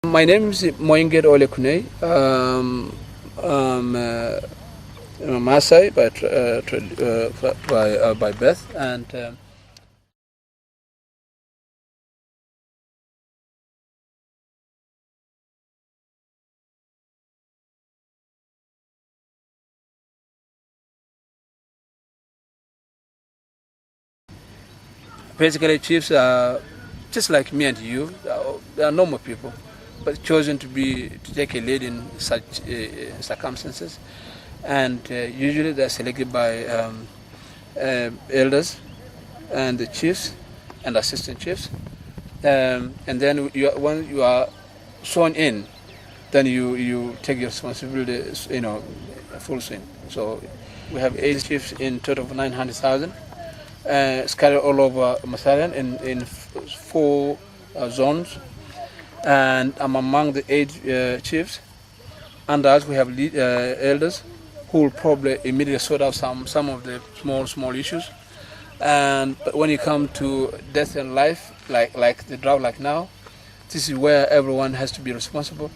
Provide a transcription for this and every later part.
My name is Ole Kuney. I'm Maasai by birth, and basically chiefs are just like me and you. They are normal people, but chosen to take a lead in such circumstances, and usually they're selected by elders and the chiefs and assistant chiefs, and then when you are sworn in, then you take your responsibility, full swing. So we have 8 chiefs in total of 900,000. Scattered all over Maasai in 4 zones, and I'm among the 8 chiefs. Under us, we have elders who will probably immediately sort out some of the small issues. But when you come to death and life, like the drought, like now, this is where everyone has to be responsible.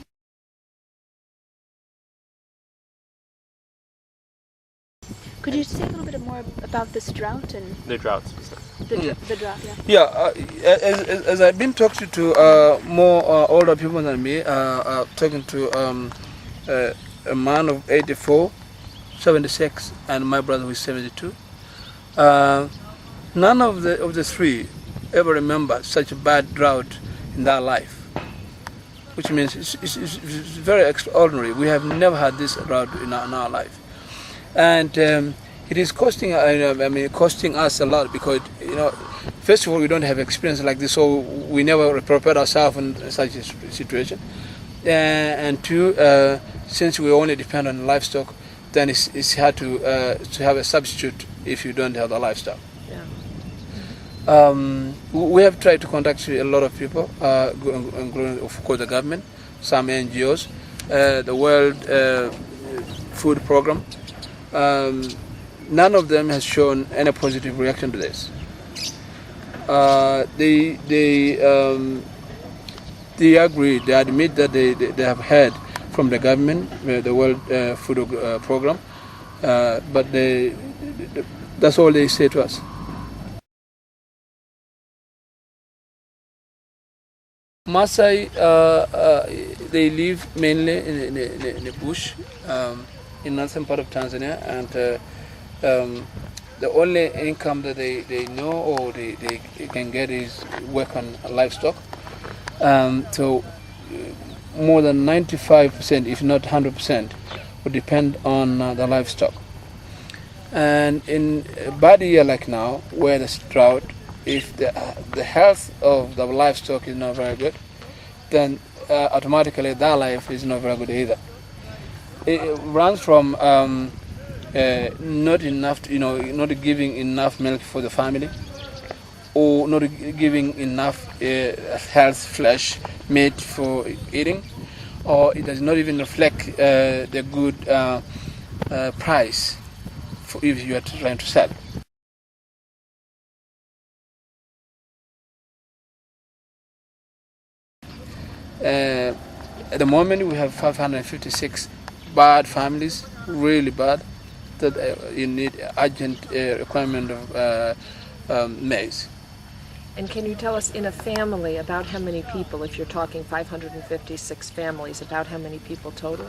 Could you say a little bit more about this drought and the drought specifically? The drought? Yeah. As I've been talking to more older people than me, talking to a man of 84, 76, and my brother who is 72. None of the 3 ever remember such a bad drought in their life, which means it's very extraordinary. We have never had this drought in our life. And it is costing us a lot because, first of all, we don't have experience like this, so we never prepared ourselves in such a situation. And 2, since we only depend on livestock, then it's hard to have a substitute if you don't have the livestock. Yeah. We have tried to contact a lot of people, including, of course, the government, some NGOs, the World Food Program. None of them has shown any positive reaction to this. They agree, they admit that they have heard from the government, the World Food Program, but that's all they say to us. Maasai, they live mainly in the bush, in northern part of Tanzania, and the only income that they know or they can get is work on livestock. So more than 95%, if not 100%, would depend on the livestock. And in a bad year like now, where there's drought, if the health of the livestock is not very good, then automatically their life is not very good either. It runs from not enough, not giving enough milk for the family, or not giving enough health flesh meat for eating, or it does not even reflect the good price for if you are trying to sell. At the moment, we have 556 bad families, really bad, that you need urgent requirement of maize. And can you tell us, in a family, about how many people, if you're talking 556 families, about how many people total?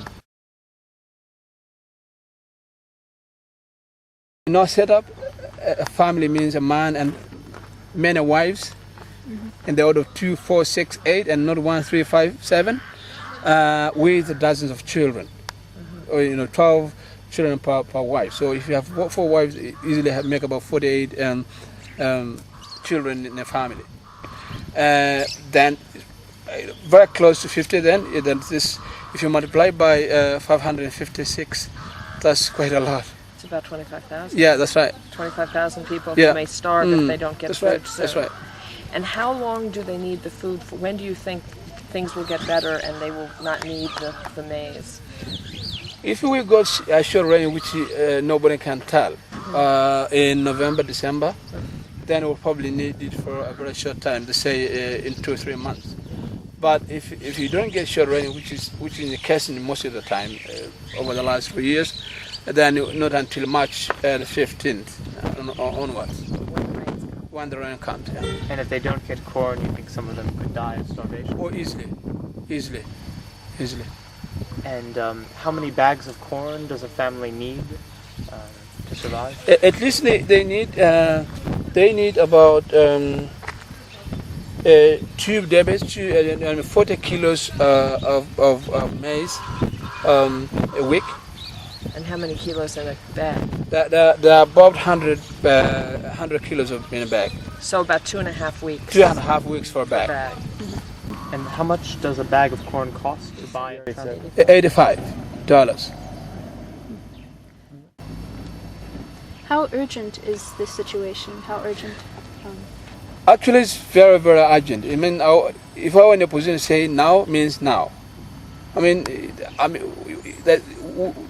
In our setup, a family means a man and many wives, in the order of 2, 4, 6, 8, and not 1, 3, 5, 7, with dozens of children, or 12 children per wife. So if you have 4 wives, you easily make about 48 children in a family. Then very close to 50. Then this, if you multiply by 556, that's quite a lot. It's about 25,000. Yeah, that's right. 25,000 people who may starve if they don't get that's food. Right. So. That's right. And how long do they need the food for? When do you think things will get better and they will not need the maize? If we got a short rain, which nobody can tell, in November, December, then we'll probably need it for a very short time, to say in 2 or 3 months. But if you don't get short rain, which is the case in most of the time over the last 3 years, then not until March the 15th onwards, when the rain comes. Yeah. And if they don't get corn, you think some of them could die of starvation? Or easily. And how many bags of corn does a family need to survive? At least they need about 2 debits, 40 kilos of maize a week. And how many kilos in a bag? There are about 100 kilos in a bag. So about 2.5 weeks. 2.5 weeks for a bag. And how much does a bag of corn cost to buy? $85. How urgent is this situation? How urgent? Actually, it's very, very urgent. I mean, if I were in a position to say now means now. I mean,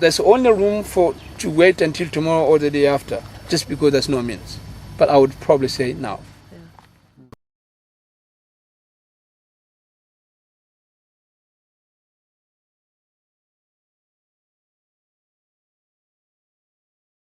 there's only room to wait until tomorrow or the day after, just because there's no means. But I would probably say now.